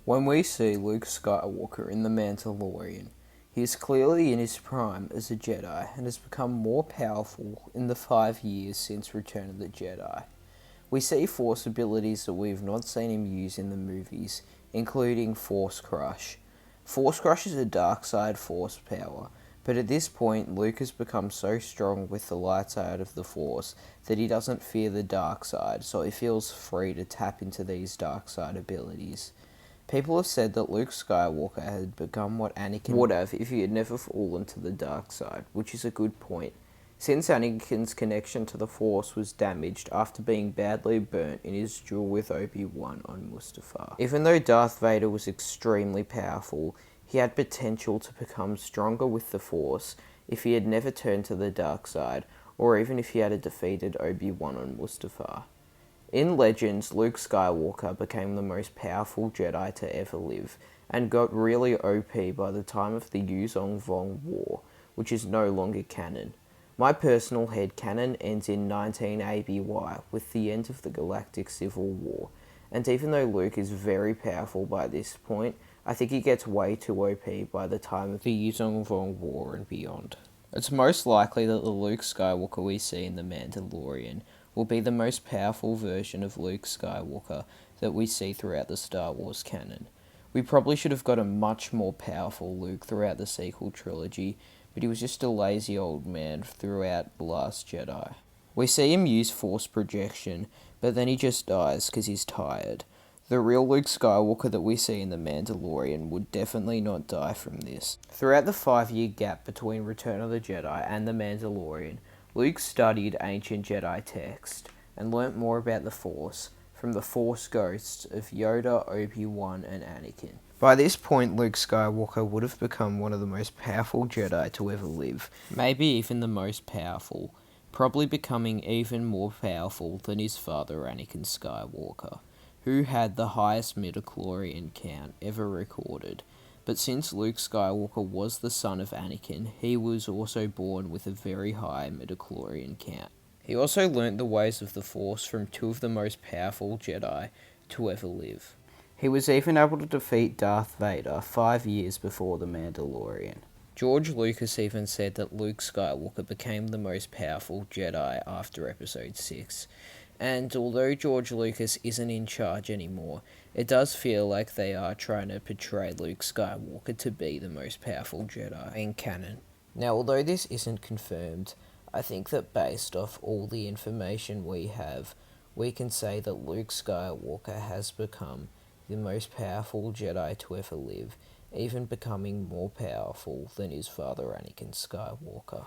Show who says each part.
Speaker 1: When we see Luke Skywalker in The Mandalorian, he is clearly in his prime as a Jedi and has become more powerful in the 5 years since Return of the Jedi. We see Force abilities that we have not seen him use in the movies, including Force Crush. Force Crush is a dark side Force power, but at this point Luke has become so strong with the light side of the Force that he doesn't fear the dark side, so he feels free to tap into these dark side abilities. People have said that Luke Skywalker had become what Anakin would have if he had never fallen to the dark side, which is a good point, since Anakin's connection to the Force was damaged after being badly burnt in his duel with Obi-Wan on Mustafar. Even though Darth Vader was extremely powerful, he had potential to become stronger with the Force if he had never turned to the dark side, or even if he had defeated Obi-Wan on Mustafar. In Legends, Luke Skywalker became the most powerful Jedi to ever live, and got really OP by the time of the Yuzong Vong War, which is no longer canon. My personal headcanon ends in 19 ABY, with the end of the Galactic Civil War, and even though Luke is very powerful by this point, I think he gets way too OP by the time of the Yuzong Vong War and beyond. It's most likely that the Luke Skywalker we see in The Mandalorian will be the most powerful version of Luke Skywalker that we see throughout the Star Wars canon. We probably should have got a much more powerful Luke throughout the sequel trilogy, but he was just a lazy old man throughout The Last Jedi. We see him use Force projection, but then he just dies because he's tired. The real Luke Skywalker that we see in The Mandalorian would definitely not die from this. Throughout the 5-year gap between Return of the Jedi and The Mandalorian, Luke studied ancient Jedi text and learnt more about the Force from the Force ghosts of Yoda, Obi-Wan, and Anakin. By this point, Luke Skywalker would have become one of the most powerful Jedi to ever live, maybe even the most powerful, probably becoming even more powerful than his father Anakin Skywalker, who had the highest midichlorian count ever recorded. But since Luke Skywalker was the son of Anakin, he was also born with a very high midichlorian count. He also learnt the ways of the Force from two of the most powerful Jedi to ever live. He was even able to defeat Darth Vader 5 years before The Mandalorian. George Lucas even said that Luke Skywalker became the most powerful Jedi after Episode 6. And although George Lucas isn't in charge anymore, it does feel like they are trying to portray Luke Skywalker to be the most powerful Jedi in canon. Now, although this isn't confirmed, I think that based off all the information we have, we can say that Luke Skywalker has become the most powerful Jedi to ever live, even becoming more powerful than his father Anakin Skywalker.